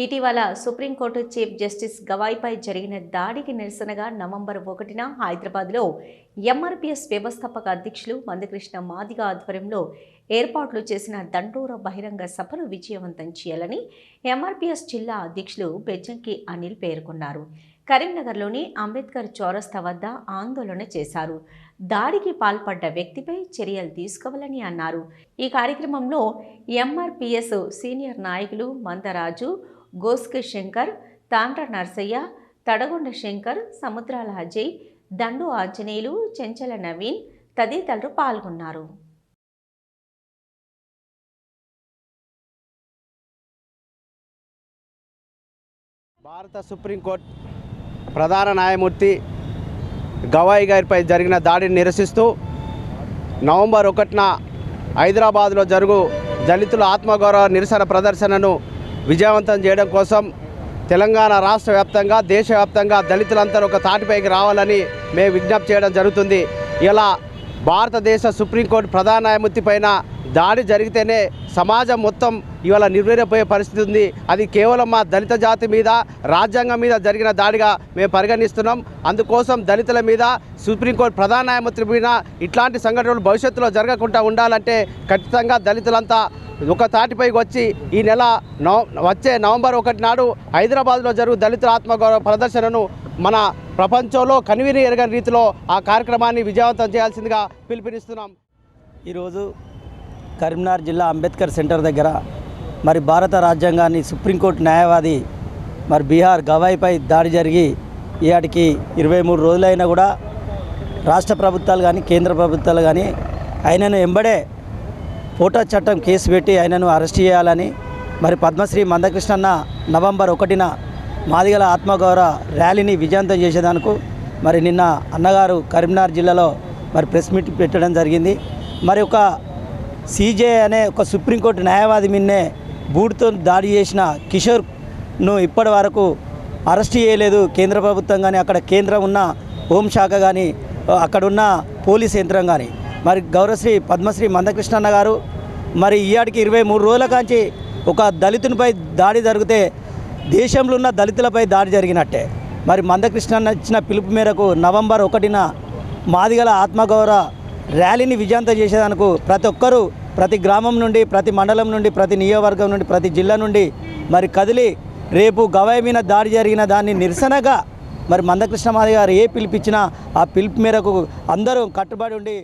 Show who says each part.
Speaker 1: ఇటీవల supreme court chief justice గవాయిపై జరిగిన దాడికి నిరసనగా నవంబర్ 1న హైదరాబాద్లో ఎంఆర్పీఎస్ వ్యవస్థాపక అధ్యక్షులు మందకృష్ణ మాదిగ ఆధ్వర్యంలో ఏర్పాట్లు చేసిన దండోర బహిరంగ సభను విజయవంతం చేయాలని ఎంఆర్పీఎస్ జిల్లా అధ్యక్షులు బెజ్జంకి అనిల్ పేర్కొన్నారు. కరీంనగర్లోని అంబేద్కర్ చౌరస్తా వద్ద ఆందోళన చేశారు. దాడికి పాల్పడ్డ వ్యక్తిపై చర్యలు తీసుకోవాలని అన్నారు. ఈ కార్యక్రమంలో ఎంఆర్పీఎస్ సీనియర్ నాయకులు మందరాజు, గోస్కి శంకర్, తాండ్ర నర్సయ్య, తడగొండ శంకర్, సముద్రాల అజయ్, దండు ఆంజనేయులు, చెంచల నవీన్ తదితరులు పాల్గొన్నారు.
Speaker 2: భారత సుప్రీంకోర్టు ప్రధాన న్యాయమూర్తి గవాయి గారిపై జరిగిన దాడిని నిరసిస్తూ నవంబర్ 1న హైదరాబాద్లో జరుగు దళితుల ఆత్మగౌరవ నిరసన ప్రదర్శనను విజయవంతం చేయడం కోసం తెలంగాణ రాష్ట్ర వ్యాప్తంగా దేశవ్యాప్తంగా దళితులందరూ ఒక తాటిపైకి రావాలని మేము విజ్ఞప్తి చేయడం జరుగుతుంది. ఇలా భారతదేశ సుప్రీంకోర్టు ప్రధాన న్యాయమూర్తి పైన దాడి జరిగితేనే సమాజం మొత్తం ఇవాళ నిర్వీర్యపోయే పరిస్థితి ఉంది. అది కేవలం మా దళిత జాతి మీద, రాజ్యాంగం మీద జరిగిన దాడిగా మేము పరిగణిస్తున్నాం. అందుకోసం దళితుల మీద, సుప్రీంకోర్టు ప్రధాన న్యాయమూర్తి మీద ఇట్లాంటి సంఘటనలు భవిష్యత్తులో జరగకుండా ఉండాలంటే ఖచ్చితంగా దళితులంతా ఒక తాటిపైకి వచ్చి ఈ నెల వచ్చే నవంబర్ 1 నాడు హైదరాబాద్లో జరుగు దళితుల ఆత్మగౌరవ ప్రదర్శనను మన ప్రపంచంలో కనివిని ఎరగని రీతిలో ఆ కార్యక్రమాన్ని విజయవంతం చేయాల్సిందిగా పిలుపునిస్తున్నాం.
Speaker 3: ఈరోజు కరీంనగర్ జిల్లా అంబేద్కర్ సెంటర్ దగ్గర మరి భారత రాజ్యాంగాన్ని సుప్రీంకోర్టు న్యాయవాది మరి బీహార్ గవాయిపై దాడి జరిగి ఈయాటికి 23 రోజులైనా కూడా రాష్ట్ర ప్రభుత్వాలు కానీ కేంద్ర ప్రభుత్వాలు కానీ ఆయనను ఎంబడే ఫోటో చట్టం కేసు పెట్టి ఆయనను అరెస్ట్ చేయాలని మరి పద్మశ్రీ మందకృష్ణన్న నవంబర్ 1న మాదిగల ఆత్మగౌరవ ర్యాలీని విజయవంతం చేసేదానికి మరి నిన్న అన్నగారు కరీంనగర్ జిల్లాలో మరి ప్రెస్ మీట్ పెట్టడం జరిగింది. మరి ఒక సీజే అనే ఒక సుప్రీంకోర్టు న్యాయవాది మిన్నే బూటుతో దాడి చేసిన కిషోర్ను ఇప్పటి వరకు అరెస్ట్ చేయలేదు కేంద్ర ప్రభుత్వం కానీ, అక్కడ కేంద్రం ఉన్న హోంశాఖ కానీ, అక్కడున్న పోలీస్ యంత్రం కానీ. మరి గౌరవశ్రీ పద్మశ్రీ మందకృష్ణన్న గారు మరి ఈయాడికి 23 రోజుల కాంచి ఒక దళితునిపై దాడి జరిగితే దేశంలో ఉన్న దళితులపై దాడి జరిగినట్టే. మరి మందకృష్ణన్న ఇచ్చిన పిలుపు మేరకు నవంబర్ 1న మాదిగల ఆత్మగౌరవ ర్యాలీని విజయవంతం చేసేదానికి ప్రతి ఒక్కరూ ప్రతి గ్రామం నుండి, ప్రతి మండలం నుండి, ప్రతి నియోజకవర్గం నుండి, ప్రతి జిల్లా నుండి మరి కదిలి రేపు గవాయి మీద దాడి జరిగిన దాన్ని నిరసనగా మరి మందకృష్ణ మాదిగ గారు ఏ పిలుపు ఇచ్చినా ఆ పిలుపు మేరకు అందరూ కట్టుబడి ఉండి